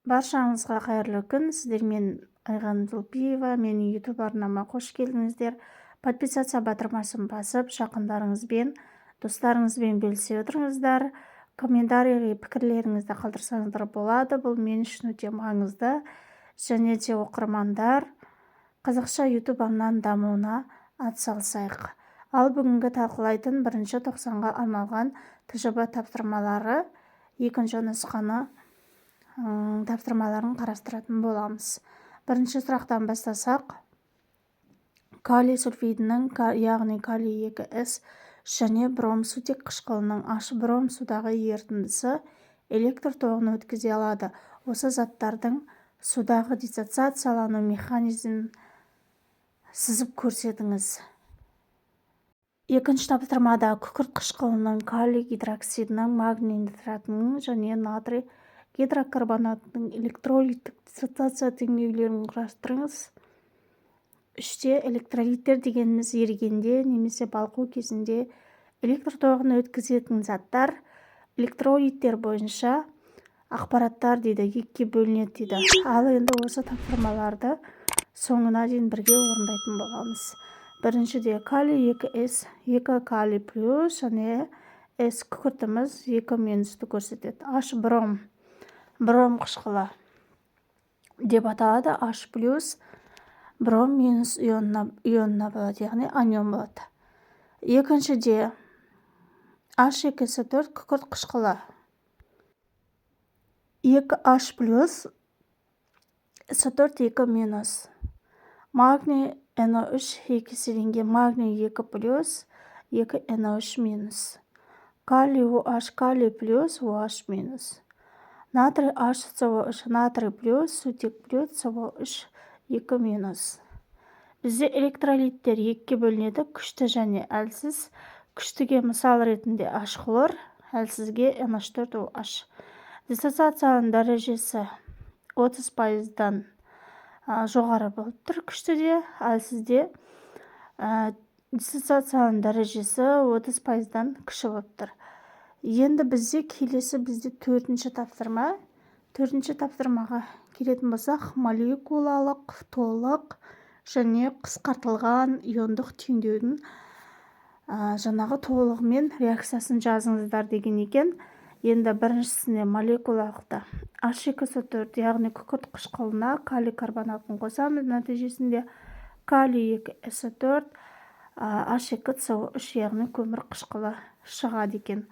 Баршаңызға қайырлы күн. Сіздермен Айған Зулпиева. Менің YouTube арнама қош келдіңіздер. Подписаться батырмасын басып, жақындарыңызбен, достарыңызбен бөлісе отырыңыздар. Комментарий пікірлеріңізді қалдырсаңыздар болады. Бұл мен үшін өте маңызды. Және де оқырмандар қазақша YouTube арнаның дамуына атсалысайық. Ал бүгінгі талқылайтын 1-90-ға арналған ТЖБ тапсырмалары екінші нұсқаны тапсырмаларын қарастыратын боламыз. Бірінші сұрақтан бастасақ, калий сульфидінің, яғни калий 2С және бром сутек қышқылының H бром судағы ерітіндісі электр тоғын өткізе алады. Осы заттардың судағы диссоциациялану механизмін сызып көрсетіңіз. Екінші тапсырмада күкірт қышқылының калий гидроксидінің, магний нитратының және натрий гидрокарбонатының электролиттік диссоциация теңдеулерін құрастырыңыз. Үште электролиттер дегеніміз ерігенде немесе балқу кезінде электр тоғын өткізетін заттар электролиттер бойынша ақпараттар дейді, екіге бөлінеді дейді. Ал енді осы тапсырмаларды соңына дейін бірге орындайтын боламыз. Біріншіде калий 2С, 2 калий плюс және С күкіртіміз 2 минусты көрсетеді. H бром қышқылы деп аталады. H плюс бром минус ионына болады, яғни анион болады. Екіншіде H2S4 күкірт қышқылы 2H плюс S4 2 минус. Магний NO3 екеселенген магний 2 плюс 2 NO3 минус. Калий OH калий плюс OH минус. Натрий HCO3 натрий плюс сутек плюс CO3 2 минус. Бізде электролиттер екіге бөлінеді, күшті және әлсіз. Күштіге мысал ретінде H хлор, әлсізге NH4OH. Диссоциацияның дәрежесі 30%-дан жоғары болып тұр күштіде, әлсізде диссоциацияның дәрежесі 30%-дан кіші болып тұр. Енді бізде төртінші тапсырмаға келетін болсақ, молекулалық толық және қысқартылған иондық теңдеудің жаңағы толығымен реакциясын жазыңыздар деген екен. Енді біріншісіне молекулалықта H2S4, яғни күкірт қышқылына калий карбонатын қосамыз. Нәтижесінде калий 2S4 H2CO3, яғни көмір қышқылы шығады екен.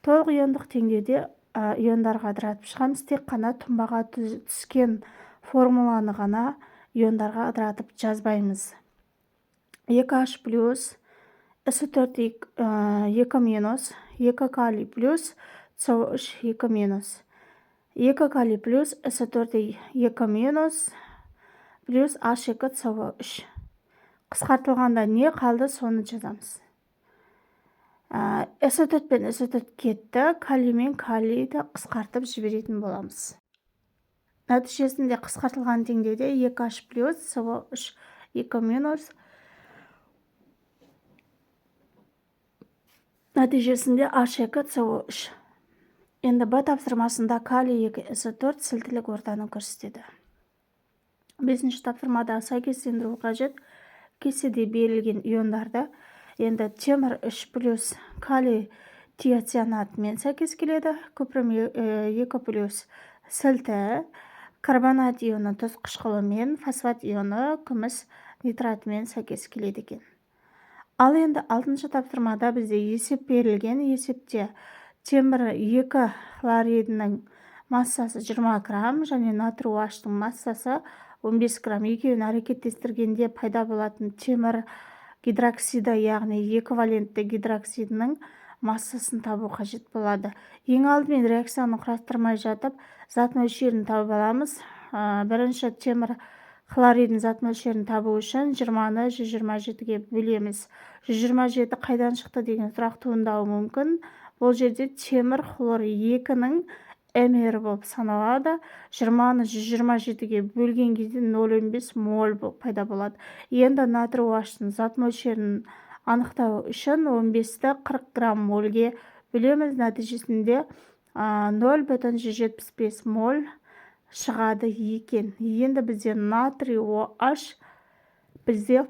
Толық иондық теңдеуде иондарға ыдыратып шығамыз. Тек қана тұнбаға түскен формуланы ғана иондарға ыдыратып жазбаймыз. 2H плюс S4 2 минус, 2 калий плюс CO3 2 минус. 2 калий плюс S4 2 минус плюс H2CO3. Қысқартылғанда не қалды, соны жазамыз. S4 пен S4 кетті, калий мен калийді қысқартып жіберетін боламыз. Нәтижесінде қысқартылған теңдеуде 2H плюс CO3 2 минус. Нәтижесінде H2CO3. Енді Б тапсырмасында калий 2S4 сілтілік ортаны көрсетеді. Бесінші тапсырмада сәйкестендіру қажет. Кестеде берілген иондарды енді темір 3 плюс калий тиоцианатымен сәйкес келеді. Күпрім 2 плюс сілті, карбонат ионы тұз қышқылымен, фосфат ионы күміс нитратымен сәйкес келеді екен. Ал енді 6-шы тапсырмада бізде есеп берілген. Есепте темір 2 хлоридінің массасы 20 грамм және натрий OH-тың массасы 15 грамм. Екеуін әрекеттестіргенде пайда болатын темір гидроксиді, яғни еківалентті гидроксидінің массасын табу қажет болады. Ең алдымен реакцияны құрастырмай жатып, зат мөлшерін тауып аламыз. Бірінші темір хлоридін зат мөлшерін табу үшін 20-ны 127-ге бөлеміз. 127 қайдан шықты деген сұрақ туындауы мүмкін. Бұл жерде темір хлор 2-ның мр болып саналады. 20-ны 127-ге бөлген кезде 0,5 моль пайда болады. Енді натрий OH-тың зат мөлшерін анықтау үшін 15-ті 40 грамм мольге бөлеміз. Нәтижесінде 0,175 моль шығады екен. Енді бізде натрий OH бізде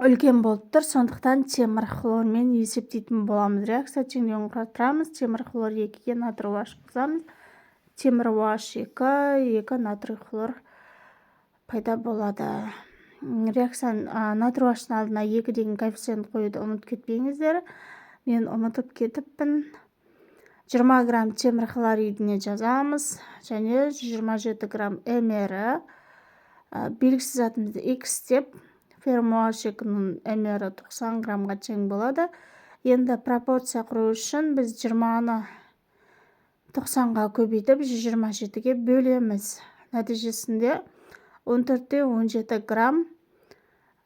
үлкен болып тұр, сондықтан темір хлормен есептейтін боламыз. Реакция теңдеуін қарастырамыз. Темір хлор 2-ге натрий OH қосамыз. Темір OH 2 натрий хлор пайда болады. Реакцияның натрий OH-тың алдына 2 деген коэффициент қоюды ұмытып кетпеңіздер. Мен ұмытып кетіппін. 20 грамм темір хлоридіне жазамыз, және 127 грамм мр. Белгісіз затымызды X деп, феррум OH 2-ның мр 90 граммға тең болады. Енді пропорция құру үшін біз 20-ны 90-ға көбейтіп 127-ге бөлеміз. Нәтижесінде 14-17 грамм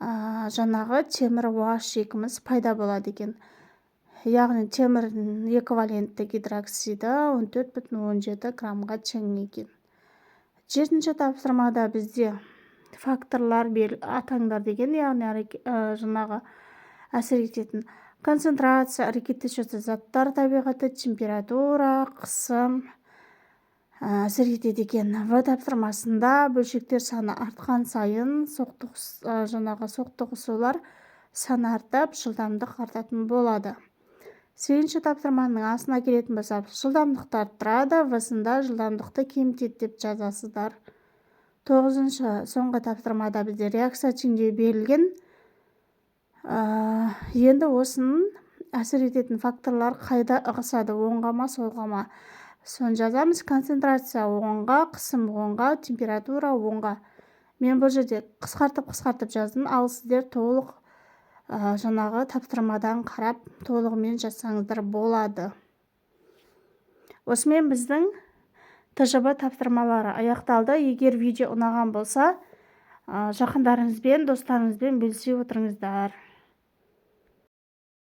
жаңағы темір OH 2-міз пайда болады екен. Яғни темірдің эквивалентті гидроксиді 14,17 граммға тең екен. 7-ші тапсырмада бізде факторлар атаңдар деген, яғни жаңағы әсер ететін концентрация, әрекеттесуші заттар табиғаты, температура, қысым әсер етеді екен. В тапсырмасында бөлшектер саны артқан сайын соқтығысулар саны артып, жылдамдық артатын болады. 8-ші тапсырманың астына келетін болсақ, жылдамдықты арттырады, В-сында жылдамдықты кемітеді деп жазасыздар. 9-шы соңғы тапсырмада бізде реакция теңдеуі берілген. Енді осының әсер ететін факторлар қайда ығысады, оңға ма, солға ма? Соны жазамыз. Концентрация оңға, қысым оңға, температура оңға. Мен бұл жерде қысқартып жаздым, ал сіздер толық жаңағы тапсырмадан қарап толығымен жазсаңыздар болады. Осымен біздің ТЖБ тапсырмалары аяқталды. Егер видео ұнаған болса, жақындарыңызбен, достарыңызбен бөлісе отырыңыздар.